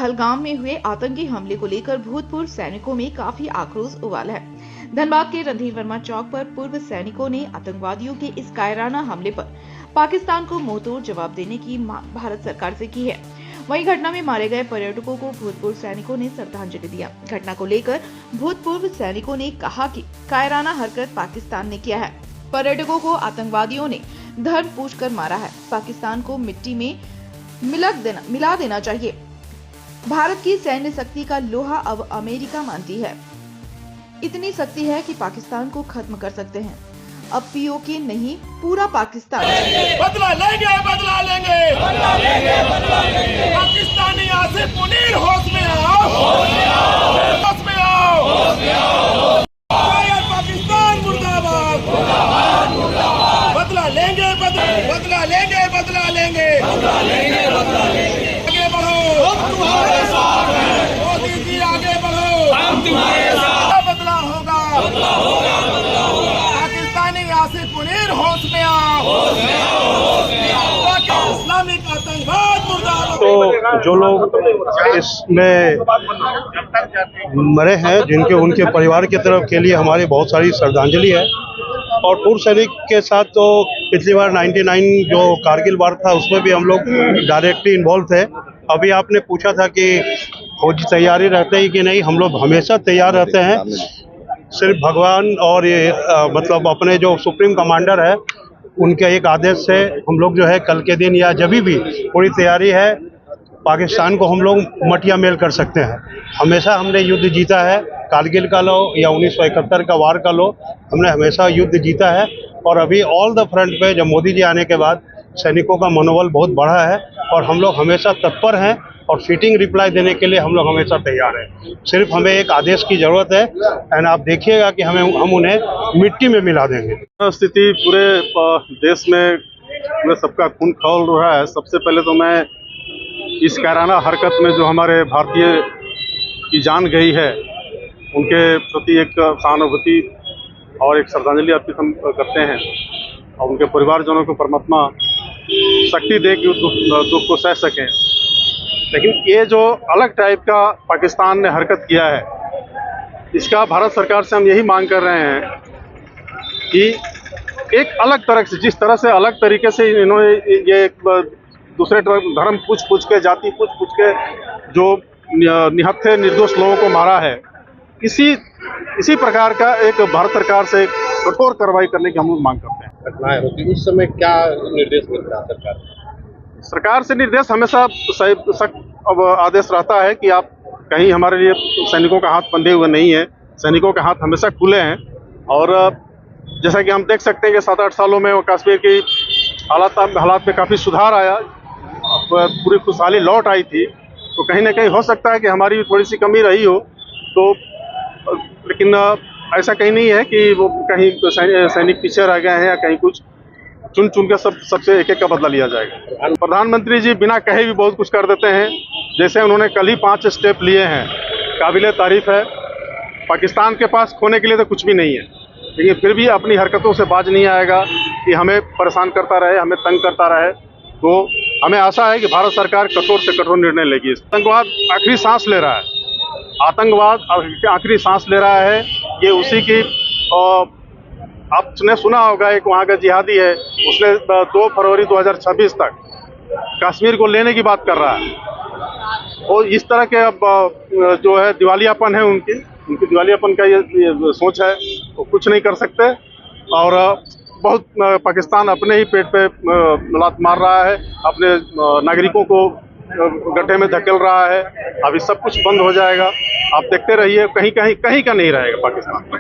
पहलगाम में हुए आतंकी हमले को लेकर भूतपूर्व सैनिकों में काफी आक्रोश उबाला है। धनबाद के रणधीर वर्मा चौक पर पूर्व सैनिकों ने आतंकवादियों के इस कायराना हमले पर पाकिस्तान को मुंहतोड़ जवाब देने की मांग भारत सरकार से की है। वहीं घटना में मारे गए पर्यटकों को भूतपूर्व सैनिकों ने श्रद्धांजलि दिया। घटना को लेकर भूतपूर्व सैनिकों ने कहा कि कायराना हरकत पाकिस्तान ने किया है। पर्यटकों को आतंकवादियों ने धर्म पूछकर मारा है। पाकिस्तान को मिट्टी में मिला देना चाहिए। भारत की सैन्य शक्ति का लोहा अब अमेरिका मानती है। इतनी शक्ति है कि पाकिस्तान को खत्म कर सकते हैं। अब पीओके नहीं, पूरा पाकिस्तान बदला लेंगे, बदला लेंगे, बदला लेंगे, बदला लेंगे। पाकिस्तानी आसिफ मुनीर होश में आओ, होश में आओ, होश में आओ, होश में आओ। पाकिस्तान मुर्दाबाद, मुर्दाबाद, मुर्दाबाद। बदला लेंगे, बदला लेंगे, बदला लेंगे, बदला लेंगे, बदला लेंगे। आगे बढ़ो, हम तुम्हारे साथ हैं। मोदी जी आगे बढ़ो, हम तुम्हारे साथ। बदला होगा, बदला होगा, बदला होगा। पाकिस्तानी आसिफ मुनीर होश में आओ, होश में आओ, होश में आओ। इस्लामिक आतंकवाद मुर्दाबाद। तो जो लोग इसमें मरे हैं, जिनके उनके परिवार की तरफ के लिए हमारी बहुत सारी श्रद्धांजलि है। और पूर्व सैनिक के साथ तो पिछली बार 99 जो कारगिल वार था उसमें भी हम लोग डायरेक्टली इन्वॉल्व थे। अभी आपने पूछा था कि फौजी तैयारी रहते हैं कि नहीं, हम लोग हमेशा तैयार रहते हैं। सिर्फ भगवान और ये मतलब अपने जो सुप्रीम कमांडर है उनके एक आदेश से हम लोग जो है कल के दिन या जब भी पूरी तैयारी है। पाकिस्तान को हम लोग मटिया मेल कर सकते हैं। हमेशा हमने युद्ध जीता है, कारगिल का लो या 1971 का वार का लो, हमने हमेशा युद्ध जीता है। और अभी ऑल द फ्रंट पे जब मोदी जी आने के बाद सैनिकों का मनोबल बहुत बढ़ा है और हम लोग हमेशा तत्पर हैं और फिटिंग रिप्लाई देने के लिए हम लोग हमेशा तैयार हैं। सिर्फ हमें एक आदेश की ज़रूरत है एंड आप देखिएगा कि हम उन्हें मिट्टी में मिला देंगे। स्थिति पूरे देश में पूरे सबका खून खौल रहा है। सबसे पहले तो मैं इस कायराना हरकत में जो हमारे भारतीय की जान गई है उनके प्रति एक सहानुभूति और एक श्रद्धांजलि अर्पित हम करते हैं और उनके परिवारजनों को परमात्मा शक्ति दे कि दुख को सह सकें। लेकिन ये जो अलग टाइप का पाकिस्तान ने हरकत किया है, इसका भारत सरकार से हम यही मांग कर रहे हैं कि एक अलग तरह से, जिस तरह से अलग तरीके से इन्होंने ये दूसरे धर्म पूछ के, जाति पूछ के जो निहत्थे निर्दोष लोगों को मारा है, इसी प्रकार का एक भारत सरकार से कठोर कार्रवाई करने की हम लोग मांग करते हैं। घटनाएं होती उस समय क्या निर्देश मिलता है सरकार से? निर्देश हमेशा सख्त आदेश रहता है कि आप कहीं हमारे लिए सैनिकों का हाथ बंधे हुए नहीं है। सैनिकों के हाथ हमेशा खुले हैं। और जैसा कि हम देख सकते हैं कि 7-8 सालों में कश्मीर की हालात में काफ़ी सुधार आया, पूरी खुशहाली लौट आई थी। तो कहीं ना कहीं हो सकता है कि हमारी भी थोड़ी सी कमी रही हो, तो लेकिन ऐसा कहीं नहीं है कि वो कहीं सैनिक पीछे रह गए हैं या कहीं कुछ। चुन के सबसे एक का बदला लिया जाएगा। प्रधानमंत्री जी बिना कहे भी बहुत कुछ कर देते हैं। जैसे उन्होंने कल ही 5 स्टेप लिए हैं, काबिले तारीफ है। पाकिस्तान के पास खोने के लिए तो कुछ भी नहीं है, लेकिन फिर भी अपनी हरकतों से बाज नहीं आएगा कि हमें परेशान करता रहे, हमें तंग करता रहे। तो हमें आशा है कि भारत सरकार कठोर से कठोर निर्णय लेगी। आतंकवाद आखिरी सांस ले रहा है, आतंकवाद आखिरी सांस ले रहा है। ये उसी की आपने सुना होगा, एक वहाँ का जिहादी है, उसने 2 फरवरी 2026 तक कश्मीर को लेने की बात कर रहा है। और इस तरह के अब जो है दिवालियापन है उनकी दिवालियापन का ये सोच है, वो कुछ नहीं कर सकते। और बहुत पाकिस्तान अपने ही पेट पे लात मार रहा है, अपने नागरिकों को गड्ढे में धकेल रहा है। अभी सब कुछ बंद हो जाएगा, आप देखते रहिए। कहीं का नहीं रहेगा पाकिस्तान।